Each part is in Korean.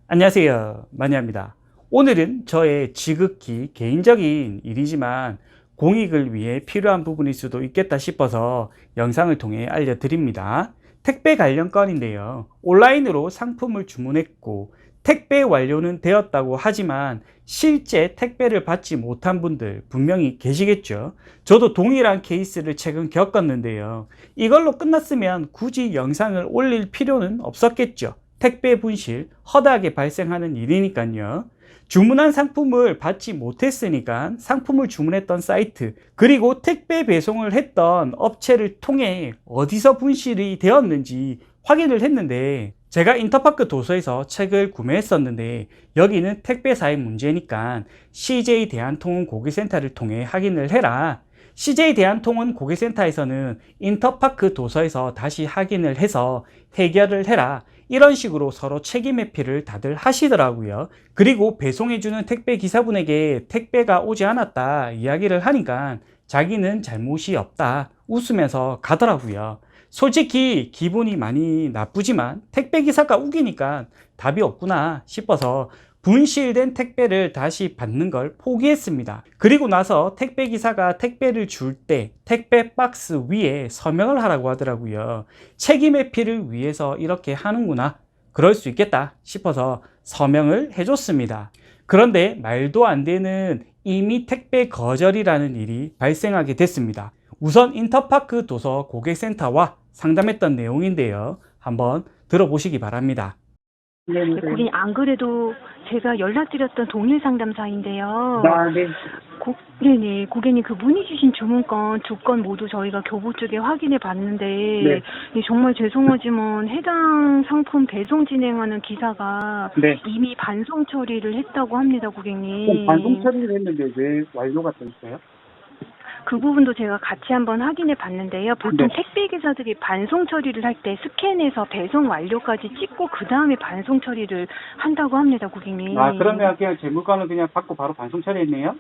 안녕하세요. 마니아입니다. 오늘은 저의 지극히 개인적인 일이지만 공익을 위해 필요한 부분일 수도 있겠다 싶어서 영상을 통해 알려드립니다. 택배 관련 건인데요. 온라인으로 상품을 주문했고 택배 완료는 되었다고 하지만 실제 택배를 받지 못한 분들 분명히 계시겠죠. 저도 동일한 케이스를 최근 겪었는데요. 이걸로 끝났으면 굳이 영상을 올릴 필요는 없었겠죠. 택배 분실 허다하게 발생하는 일이니까요. 주문한 상품을 받지 못했으니까 상품을 주문했던 사이트 그리고 택배 배송을 했던 업체를 통해 어디서 분실이 되었는지 확인을 했는데, 제가 인터파크 도서에서 책을 구매했었는데 여기는 택배사의 문제니까 CJ 대한통운 고객센터를 통해 확인을 해라. CJ 대한통운 고객센터에서는 인터파크 도서에서 다시 확인을 해서 해결을 해라. 이런 식으로 서로 책임 회피를 다들 하시더라고요. 그리고 배송해주는 택배 기사분에게 택배가 오지 않았다 이야기를 하니까 자기는 잘못이 없다 웃으면서 가더라고요. 솔직히 기분이 많이 나쁘지만 택배 기사가 우기니까 답이 없구나 싶어서 분실된 택배를 다시 받는 걸 포기했습니다. 그리고 나서 택배 기사가 택배를 줄 때 택배 박스 위에 서명을 하라고 하더라고요. 책임 회피를 위해서 이렇게 하는구나, 그럴 수 있겠다 싶어서 서명을 해줬습니다. 그런데 말도 안 되는 이미 택배 거절이라는 일이 발생하게 됐습니다. 우선 인터파크 도서 고객센터와 상담했던 내용인데요. 한번 들어보시기 바랍니다. 네, 고객님, 안 그래도 제가 연락드렸던 동일 상담사인데요. 네. 네네, 고객님 그 문의 주신 주문건 두 건 모두 저희가 교부 쪽에 확인해 봤는데, 네. 정말 죄송하지만 해당 상품 배송 진행하는 기사가 네. 이미 반송 처리를 했다고 합니다, 고객님. 그럼 반송 처리를 했는데 왜 완료가 돼 있어요? 그 부분도 제가 같이 한번 확인해 봤는데요. 보통 네. 택배 기사들이 반송 처리를 할 때 스캔해서 배송 완료까지 찍고 그 다음에 반송 처리를 한다고 합니다, 고객님. 그러면 그냥 제 물건을 그냥 받고 바로 반송 처리했네요?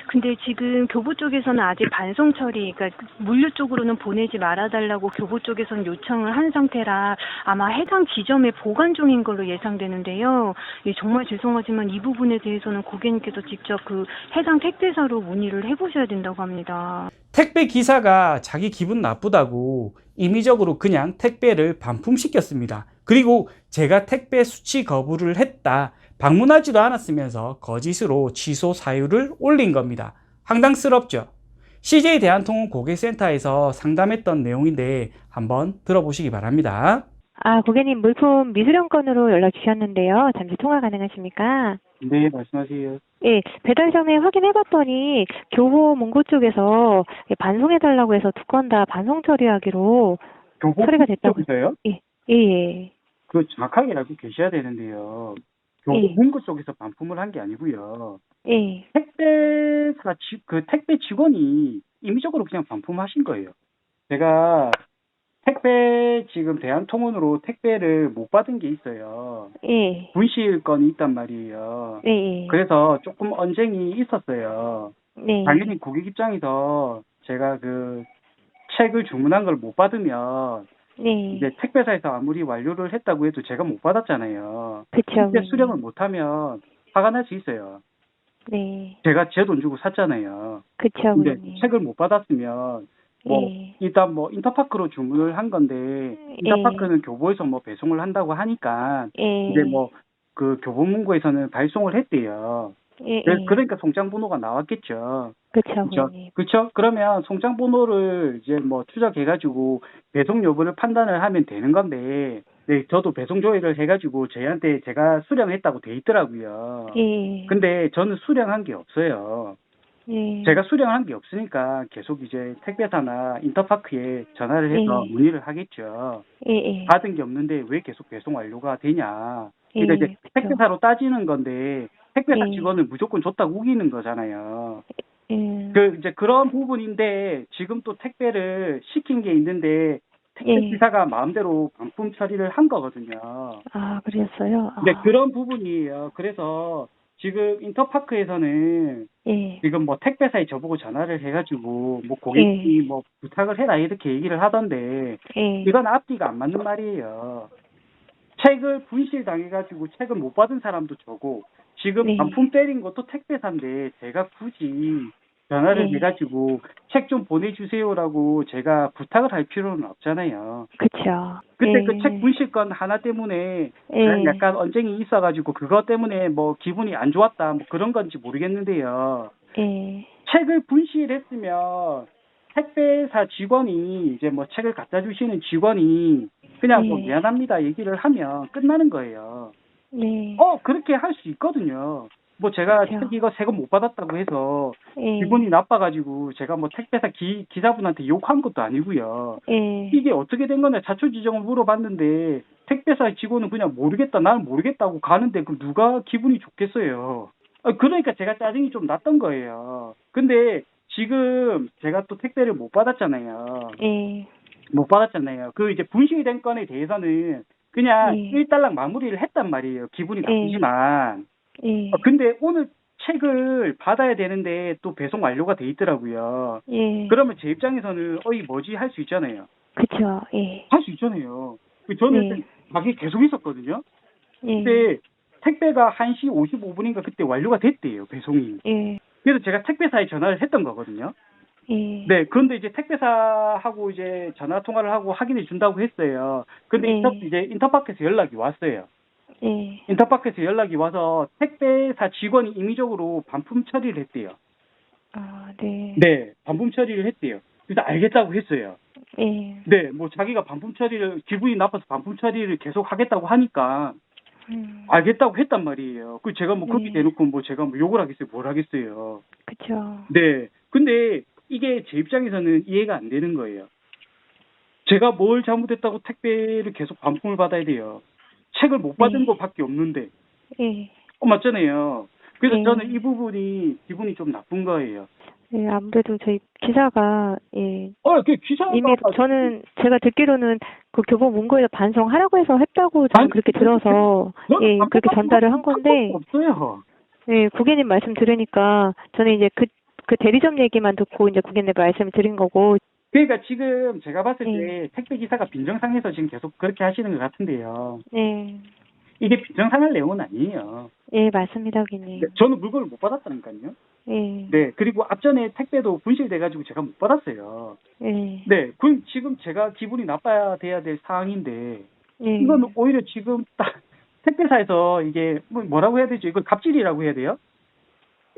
근데 지금 교부 쪽에서는 아직 반송 처리, 그러니까 물류 쪽으로는 보내지 말아달라고 교부 쪽에서는 요청을 한 상태라 아마 해당 지점에 보관 중인 걸로 예상되는데요. 정말 죄송하지만 이 부분에 대해서는 고객님께서 직접 그 해당 택배사로 문의를 해보셔야 된다고 합니다. 택배 기사가 자기 기분 나쁘다고 임의적으로 그냥 택배를 반품시켰습니다. 그리고 제가 택배 수취 거부를 했다, 방문하지도 않았으면서 거짓으로 취소 사유를 올린 겁니다. 황당스럽죠? CJ 대한통운 고객센터에서 상담했던 내용인데 한번 들어보시기 바랍니다. 고객님 물품 미수령 건으로 연락 주셨는데요. 잠시 통화 가능하십니까? 네, 말씀하세요. 예, 배달 전에 확인해봤더니 교보 문고 쪽에서 반송해달라고 해서 두 건 다 반송 처리하기로 교보 처리가 됐다고. 쪽에서요? 예, 예. 그 정확하게 알고 계셔야 되는데요. 교보 예. 문구 쪽에서 반품을 한 게 아니고요. 예. 택배사 그 택배 직원이 임의적으로 그냥 반품하신 거예요. 제가 택배 지금 대한통운으로 택배를 못 받은 게 있어요. 예. 분실 건이 있단 말이에요. 예. 그래서 조금 언쟁이 있었어요. 네. 당연히 고객 입장에서 제가 그 책을 주문한 걸 못 받으면 네. 이제 택배사에서 아무리 완료를 했다고 해도 제가 못 받았잖아요. 그쵸. 택배 수령을 못하면 화가 날 수 있어요. 네. 제가 제 돈 주고 샀잖아요. 그쵸, 근데 고객님. 책을 못 받았으면 예. 일단 인터파크로 주문을 한 건데 인터파크는 교보에서 배송을 한다고 하니까 예. 이제 그 교보문고에서는 발송을 했대요. 예. 그러니까 송장 번호가 나왔겠죠. 그쵸, 그렇죠? 고객님. 그렇죠? 그러면 송장 번호를 이제 추적해가지고 배송 여부를 판단을 하면 되는 건데, 네, 저도 배송 조회를 해가지고 저희한테 제가 수령했다고 돼 있더라고요. 예. 근데 저는 수령한 게 없어요. 예. 제가 수령한 게 없으니까 계속 이제 택배사나 인터파크에 전화를 해서 예. 문의를 하겠죠. 예. 받은 게 없는데 왜 계속 배송 완료가 되냐. 그러니까 이제 그쵸. 택배사로 따지는 건데 택배사 예. 직원을 무조건 줬다고 우기는 거잖아요. 예. 이제 그런 부분인데 지금 또 택배를 시킨 게 있는데 택배 예. 기사가 마음대로 반품 처리를 한 거거든요. 그랬어요? 네, 그런 부분이에요. 그래서 지금 인터파크에서는 예. 지금 택배사에 저보고 전화를 해가지고 고객이 부탁을 해라 이렇게 얘기를 하던데 예. 이건 앞뒤가 안 맞는 말이에요. 책을 분실당해가지고 책을 못 받은 사람도 저고 지금 네. 반품 때린 것도 택배사인데 제가 굳이 전화를 네. 해가지고 책 좀 보내주세요라고 제가 부탁을 할 필요는 없잖아요. 그쵸. 근데 예. 그 책 분실건 하나 때문에 예. 약간 언쟁이 있어가지고 그것 때문에 뭐 기분이 안 좋았다 뭐 그런 건지 모르겠는데요. 예. 책을 분실했으면 택배사 직원이 이제 뭐 책을 갖다 주시는 직원이 그냥 뭐 네. 미안합니다 얘기를 하면 끝나는 거예요. 네. 그렇게 할 수 있거든요. 뭐 제가 그쵸. 책 이거 세금 못 받았다고 해서 예. 기분이 나빠가지고 제가 뭐 택배사 기사분한테 욕한 것도 아니고요. 예. 이게 어떻게 된 거냐 자초지종을 물어봤는데 택배사 직원은 그냥 모르겠다 나는 모르겠다고 가는데 그 누가 기분이 좋겠어요. 그러니까 제가 짜증이 좀 났던 거예요. 근데 지금 제가 또 택배를 못 받았잖아요. 예. 못 받았잖아요. 그 이제 분실된 건에 대해서는 그냥 예. 일단락 마무리를 했단 말이에요. 기분이 나쁘지만. 예. 근데 오늘 책을 받아야 되는데 또 배송 완료가 돼 있더라고요. 예. 그러면 제 입장에서는 어이 뭐지 할 수 있잖아요. 그쵸. 예. 할 수 있잖아요. 저는 네. 가게 계속 있었거든요. 예. 근데 택배가 1시 55분인가 그때 완료가 됐대요, 배송이. 예. 그래서 제가 택배사에 전화를 했던 거거든요. 예. 네, 그런데 이제 택배사하고 이제 전화 통화를 하고 확인해 준다고 했어요. 근데 네. 이제 인터파크에서 연락이 왔어요. 예. 인터파크에서 연락이 와서 택배사 직원이 임의적으로 반품 처리를 했대요. 아, 네. 네, 반품 처리를 했대요. 그래서 알겠다고 했어요. 예. 네, 뭐 자기가 반품 처리를 기분이 나빠서 반품 처리를 계속 하겠다고 하니까 알겠다고 했단 말이에요. 그 제가 뭐 그렇게 네. 대놓고 뭐 제가 뭐 욕을 하겠어요, 뭘 하겠어요. 그쵸. 네, 근데 이게 제 입장에서는 이해가 안 되는 거예요. 제가 뭘 잘못했다고 택배를 계속 반품을 받아야 돼요. 책을 못 받은 네. 것밖에 없는데. 예. 맞잖아요. 그래서 네. 저는 이 부분이 기분이 좀 나쁜 거예요. 예, 아무래도 저희 기사가, 예, 그 기사가 이미 저는 제가 듣기로는 그 교보 문고에서 반송하라고 해서 했다고 저는 아니, 그렇게 들어서, 저는 예, 그렇게 전달을 한 건데, 없어요. 예, 고객님 말씀 들으니까 저는 이제 그 대리점 얘기만 듣고 이제 고객님 말씀을 드린 거고, 그러니까 지금 제가 봤을 때 택배 기사가 빈정상해서 지금 계속 그렇게 하시는 것 같은데요. 예, 이게 빈정상할 내용은 아니에요. 예, 맞습니다, 고객님. 저는 물건을 못 받았다니까요. 예, 네, 그리고 앞전에 택배도 분실돼가지고 제가 못 받았어요. 예, 네, 그럼 지금 제가 기분이 나빠야 돼야 될 상황인데, 예. 이건 오히려 지금 딱 택배사에서 이게 뭐라고 해야 되죠? 이걸 갑질이라고 해야 돼요?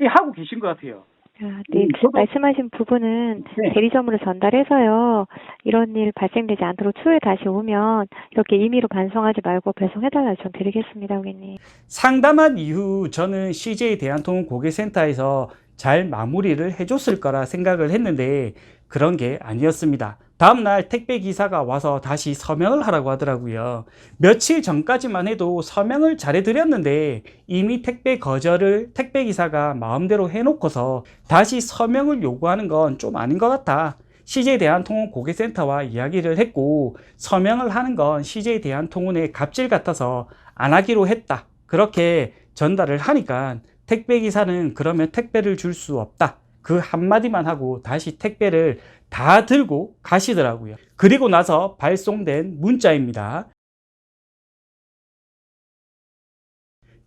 예, 하고 계신 것 같아요. 아, 네, 저도- 말씀하신 부분은 네. 대리점으로 전달해서요, 이런 일 발생되지 않도록 추후에 다시 오면 이렇게 임의로 반송하지 말고 배송해달라 좀 드리겠습니다, 고객님. 상담한 이후 저는 CJ 대한통운 고객센터에서 잘 마무리를 해줬을 거라 생각을 했는데 그런 게 아니었습니다. 다음날 택배 기사가 와서 다시 서명을 하라고 하더라고요. 며칠 전까지만 해도 서명을 잘해드렸는데 이미 택배 거절을 택배 기사가 마음대로 해놓고서 다시 서명을 요구하는 건 좀 아닌 것 같아. CJ 대한통운 고객센터와 이야기를 했고 서명을 하는 건 CJ 대한통운의 갑질 같아서 안 하기로 했다. 그렇게 전달을 하니까 택배 기사는 그러면 택배를 줄 수 없다. 그 한마디만 하고 다시 택배를 다 들고 가시더라고요. 그리고 나서 발송된 문자입니다.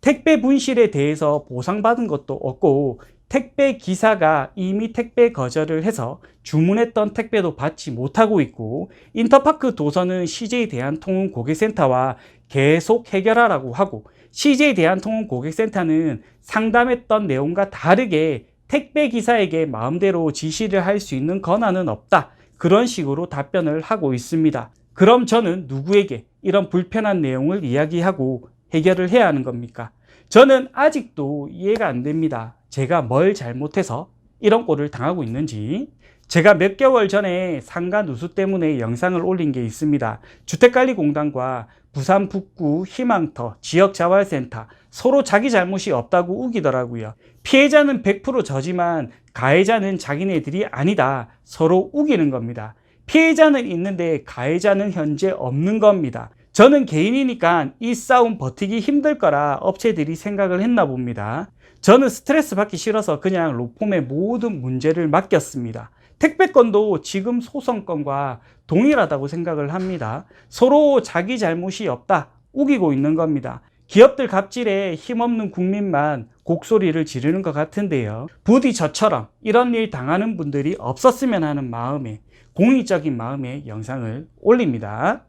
택배 분실에 대해서 보상받은 것도 없고 택배 기사가 이미 택배 거절을 해서 주문했던 택배도 받지 못하고 있고 인터파크 도서는 CJ 대한통운 고객센터와 계속 해결하라고 하고 CJ 대한통운 고객센터는 상담했던 내용과 다르게 택배 기사에게 마음대로 지시를 할 수 있는 권한은 없다. 그런 식으로 답변을 하고 있습니다. 그럼 저는 누구에게 이런 불편한 내용을 이야기하고 해결을 해야 하는 겁니까? 저는 아직도 이해가 안 됩니다. 제가 뭘 잘못해서 이런 꼴을 당하고 있는지. 제가 몇 개월 전에 상가 누수 때문에 영상을 올린 게 있습니다. 주택관리공단과 부산 북구 희망터 지역자활센터 서로 자기 잘못이 없다고 우기더라고요. 피해자는 100% 저지만 가해자는 자기네들이 아니다. 서로 우기는 겁니다. 피해자는 있는데 가해자는 현재 없는 겁니다. 저는 개인이니까 이 싸움 버티기 힘들 거라 업체들이 생각을 했나 봅니다. 저는 스트레스 받기 싫어서 그냥 로펌에 모든 문제를 맡겼습니다. 택배건도 지금 소송건과 동일하다고 생각을 합니다. 서로 자기 잘못이 없다. 우기고 있는 겁니다. 기업들 갑질에 힘없는 국민만 곡소리를 지르는 것 같은데요. 부디 저처럼 이런 일 당하는 분들이 없었으면 하는 마음에, 공익적인 마음에 영상을 올립니다.